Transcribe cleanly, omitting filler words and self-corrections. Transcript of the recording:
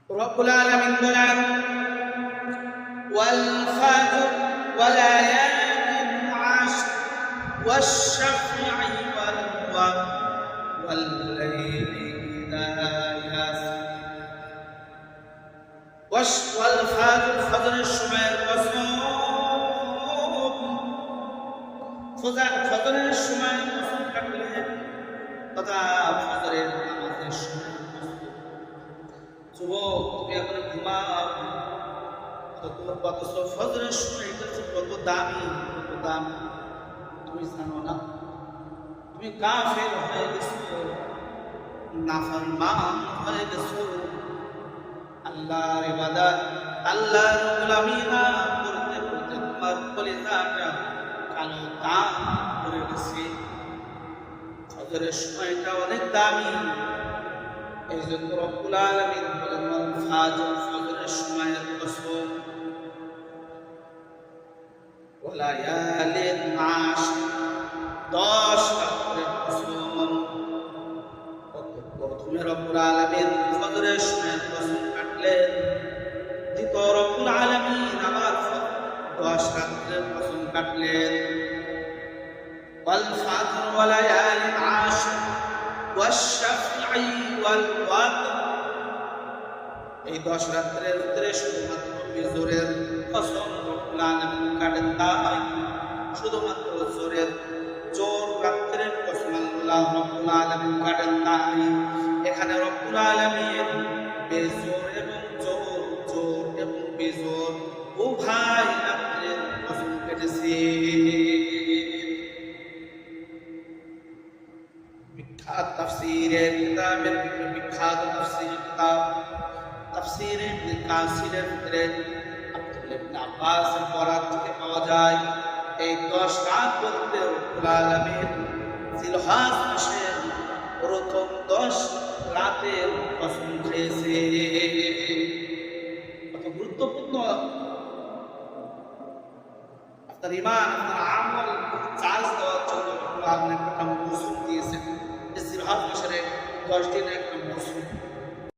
রব্বুল আলামিন বলেন ওয়াল ফাজর ওয়া লায়ালিন আশর ওয়াশ শাফঈ ওয়াল ওয়াতর ওয়াল লাইলি ইযা ইয়াসর ওয়াল ফাজর ফজরের সময়ের কসম ফজরের সময় কসম কাটলে তথা ফজরের নামাজের সময় যুবক তুমি এখন ঘুমাও অথচ ফজরের সময় এটা কত দামি তুমি জানো না তুমি কাফের হয়ে গেছো নাফরমান হয়ে গেছো আল্লাহর ইবাদত আল্লাহর গোলামিনা করতে করতে তোমার কলিজাটা কালো দাগ পড়ে গেছে ফজরের সময়টা অনেক দামি এই জন্য রব্বুল আলামিন বলেন ফাজর ফজরের সময়ের কসম ওয়া লায়ালিন আশর 10 রাতের কসম প্রথমে রব্বুল আলামিন ফজরের সময়ের কসম কাটলেন দ্বিতীয় রব্বুল আলামিন আবার 10 রাতের কসম কাটলেন ওয়াল ফাজর ওয়া লায়ালিন আশর ওয়াশ শাফঈ ওয়াল ওয়াতর এই 10 রাতের ভিতরে শুধুমাত্র ফজরের কসম রব্বুল আলামিন কাটেন তা হয় শুধুমাত্র জোর রাতের কসম আল্লাহ রব্বুল আলামিন কাটেন তা হয় এখানে রব্বুল আলামিন বেজোর এবং জোর এবং বেজোর উভয় রাতের কসম কেটেছে বিখ্যাত তাফসীরের কিতাবের বিখ্যাত তাফসীর কিতাব তাফসীর ইবনে কাসিরের ভিতরে আব্দুল্লাহ ইবনে আব্বাসের বরাত থেকে পাওয়া যায় এই 10 রাত বলতে রব্বুল আলামিন জিলহজ মাসের প্রথম 10 রাতের কসম খেয়েছে কত গুরুত্বপূর্ণ আপনার ঈমান আপনার আমল চার্জ দেওয়ার জন্য রব্বুল আলামিন একটা মৌসুম দিয়েছেন জিলহজ মাসের 10 দিন একটা মৌসুম